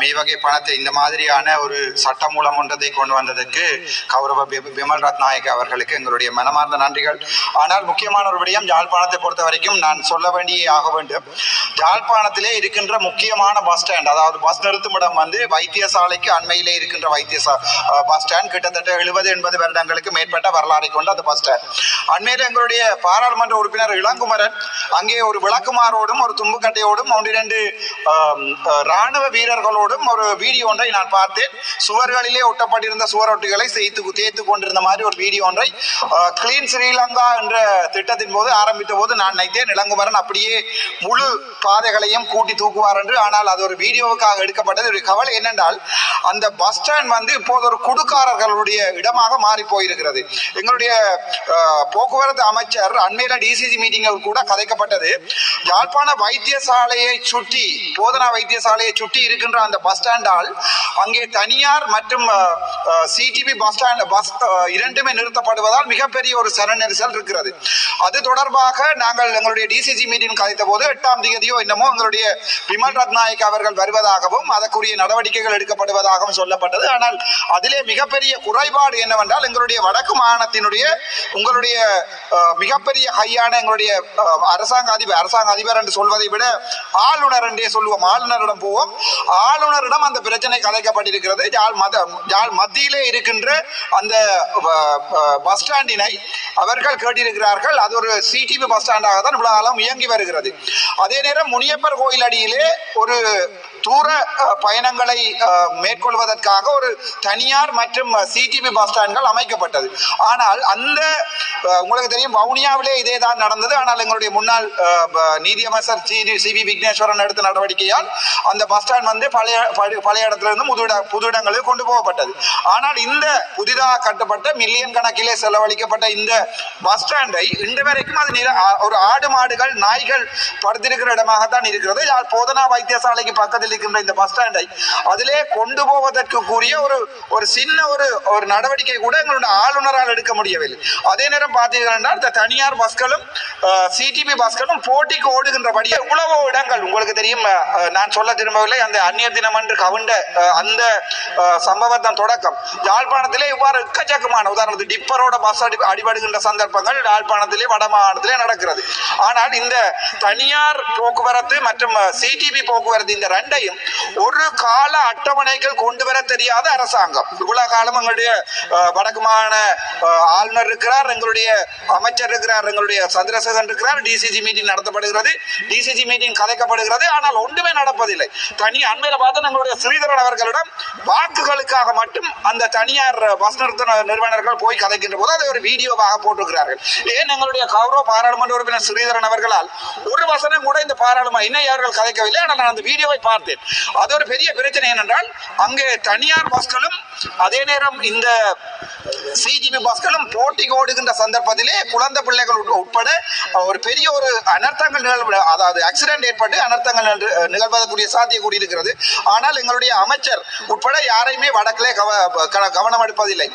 மேவகை பணத்தை இந்த மாதிரியான ஒரு சட்டமூலம் ஒன்றதை கொண்டு வந்ததற்கு கௌரவ விமல் ரத்நாயக் அவர்களுக்கு எங்களுடைய மனமார்ந்த நன்றிகள். ஆனால் முக்கியமான ஒரு விடயம், யாழ்ப்பாணத்தை பொறுத்த வரைக்கும் நான் சொல்ல வேண்டியே ஆக வேண்டும். யாழ்ப்பாணத்திலே இருக்கின்ற முக்கியமான பஸ் ஸ்டாண்ட், அதாவது பஸ் நிறுத்துமிடம் வைத்தியசாலைக்கு அண்மையிலே இருக்கின்ற பஸ் ஸ்டாண்ட் கிட்டத்தட்ட 70-80 வருடங்களுக்கு மேற்பட்ட வரலாறை கொண்ட அந்த பஸ் ஸ்டாண்ட். அண்மையில எங்களுடைய பாராளுமன்ற உறுப்பினர் இளங்குமரன் அங்கே ஒரு விளக்குமாரோடும் ஒரு தும்புக்கட்டையோடும் 1-2 இராணுவ வீரர்களோடும் ஒரு வீடியோ ஒன்றை நான் பார்த்தேன். சுவர்களிலே ஒட்டப்பட்டிருந்த சுவரொட்டிகளை தேய்த்து கொண்டிருந்த மாதிரி ஒரு வீடியோ ஒன்றை கிளீன் ஸ்ரீலங்கா என்ற திட்டத்தின் போது ஆரம்பித்த போது நான் நினைத்தேன் இளங்குமரன் அப்படியே முழு பாதைகளையும் கூட்டி தூக்குவார் என்று. ஆனால் அது ஒரு வீடியோவுக்காக எடுக்கப்பட்டது. ஒரு கவலை என்னென்றால் அந்த பஸ் ஸ்டாண்ட் இப்போது ஒரு குடுக்காரர்களுடைய இடமாக மாறி போயிருக்கிறது. எங்களுடைய போக்குவரத்து அமைச்சர் அண்மையில டிசிசி மீட்டிங் கூட கதைக்கப்பட்டது. யாழ்ப்பாண வைத்தியசாலையை சுற்றி, போதனா வைத்தியசாலையை சுற்றி இருக்கின்ற அந்த பஸ் ஸ்டாண்டால் அங்கே தனியார் மற்றும் சிடிபி பஸ் இரண்டுமே நிறுத்தப்படுவதால் மிகப்பெரிய ஒரு சன நெரிசல் இருக்கிறது. அது தொடர்பாக நாங்கள் எங்களுடைய டிசிசி மீட்டிங் கதைத்த போது 8ஆம் தேதியோ என்னமோ எங்களுடைய விமல் ரத்நாயக் அவர்கள் வருவதாகவும் அதற்குரிய நடவடிக்கைகள் எடுக்கப்படுவதாகவும் சொல்லப்பட்டது. ஆனால் அதிலே மிகப்பெரிய குறைபாடு என்னவென்றால் எங்களுடைய வடக்கு மாகாணத்தினுடைய உங்களுடைய மிகப்பெரிய ஹையான எங்களுடைய அரசாங்க அதிபர் என்று சொல்வதை விட ஆளுநர் என்றே சொல்லுவோம். ஆளுநரிடம் போவோம். ஆளுநரிடம் அந்த பிரச்சனை கலைக்கப்பட்டிருக்கிறது. யாழ் மத்தியிலே இருக்கின்ற அந்த பஸ் ஸ்டாண்டினை அவர்கள் கேட்டிருக்கிறார்கள். அது ஒரு சிடிபி பஸ் ஸ்டாண்டாக தான் இவ்வளவு காலம் இயங்கி வருகிறது. அதே நேரம் முனியப்பர் கோயில் அடியிலே ஒரு தூர பயணங்களை மேற்கொள்வதற்காக ஒரு தனியார் மற்றும் சிடிபி பஸ் ஸ்டாண்ட்கள் அமைக்கப்பட்டது. ஆனால் அந்த உங்களுக்கு தெரியும் வவுனியாவிலே இதே தான் நடந்தது. ஆனால் எங்களுடைய முன்னாள் நீதியமைச்சர் சிவி விக்னேஸ்வரன் எடுத்த நடவடிக்கையால் அந்த பஸ் ஸ்டாண்ட் பழைய இடத்திலிருந்து புது இடங்களுக்கு கொண்டு போகப்பட்டது. ஆனால் இந்த புதிதாக கட்டப்பட்ட மில்லியன் கணக்கிலே செலவழிக்கப்பட்ட இந்த பஸ் ஸ்டாண்டை இன்று வரைக்கும் அது ஒரு ஆடு மாடுகள் நாய்கள் படுத்திருக்கிற இடமாகத்தான் இருக்கிறது. போதனா வைத்தியசாலைக்கு பக்கத்தில் இருக்கின்ற இந்த பஸ் ஸ்டாண்டை அதிலே கொண்டு போவதற்கு கூறிய ஒரு சின்ன ஒரு நடவடிக்கை கூட எங்களுடைய ஆளுநரால் எடுக்க முடியவில்லை. அதே நேரம் பார்த்தீர்கள் என்றால் இந்த தனியார் பஸ்களும் சிடிபி பஸ்களும் போட்டிக்கு ஓடுகின்றபடி இவ்வளவு இடங்கள் உங்களுக்கு தெரியும். நான் சொல்ல திரும்பவில்லை, அந்த அந்நியர் தினம் என்று கவுண்ட அந்த சம்பவத்தின் தொடக்கம் யாழ்ப்பாணத்திலே இவ்வாறு எக்கச்சக்கமான உதாரணத்துக்கு டிப்பரோட பஸ் அடிபடுகின்ற சந்தர்ப்பங்கள் யாழ்ப்பாணத்திலே வட மாகாணத்திலே நடக்கிறது. ஆனால் இந்த தனியார் போக்குவரத்து மற்றும் சிடிபி போக்குவரத்து இந்த ரெண்டையும் ஒரு கால அட்டவணைகள் கொண்டு வர தெரியாத அரசாங்கம். இவ்வளவு காலம் எங்களுடைய வடக்கு மாகாண ஆளுநர் இருக்கிறார், எங்களுடைய அமைச்சர் இருக்கிறார், எங்களுடைய சந்திரசேகரன் இருக்கிறார். டிசிசி மீட்டிங் நடத்தப்படுகிறது, டிசிசி மீட்டிங் கலைக்கப்படுகிறது. ஆனால் ஒன்றுமே நடப்பதில்லை. தனி அண்மையில பார்த்து எங்களுடைய ஸ்ரீதரன் அவர்களிடம் வாக்குகளுக்காக மட்டும் அந்த தனியார் பஸ் நிறுத்த நிறுவனர்கள் போய் கதைக்கின்ற போது அதை ஒரு வீடியோவாக போட்டிருக்கிறார்கள். ஏன் எங்களுடைய கௌரவ பாராளுமன்ற உறுப்பினர் ஸ்ரீதரன் அவர்களால் ஒரு வசனம் கூட இந்த பாராளுமன்ற இன்னும் அவர்கள் கதைக்கவில்லை. ஆனால் நான் அந்த வீடியோவை பார்த்தேன். அது ஒரு பெரிய பிரச்சனை என்னென்றால் அங்கே தனியார் பஸ்களும் அதே நேரம் இந்த சிடிபி பஸ்களும் போட்டிக்கு ஓடுகின்ற சந்தர்ப்பத்திலே குழந்தை பிள்ளைகள் உட்பட ஒரு பெரிய ஒரு அனர்த்தங்கள் அதாவது ஆக்சிடென்ட் ஏற்பட்டு அனர்த்தங்கள் நிகழ்வதற்குரிய சாத்தியக்கூடி இருக்கிறது. ஆனால் எங்களுடைய அமைச்சர் உட்பட யாரையுமே வடக்கிலே கவனம் எடுப்பதில்லை.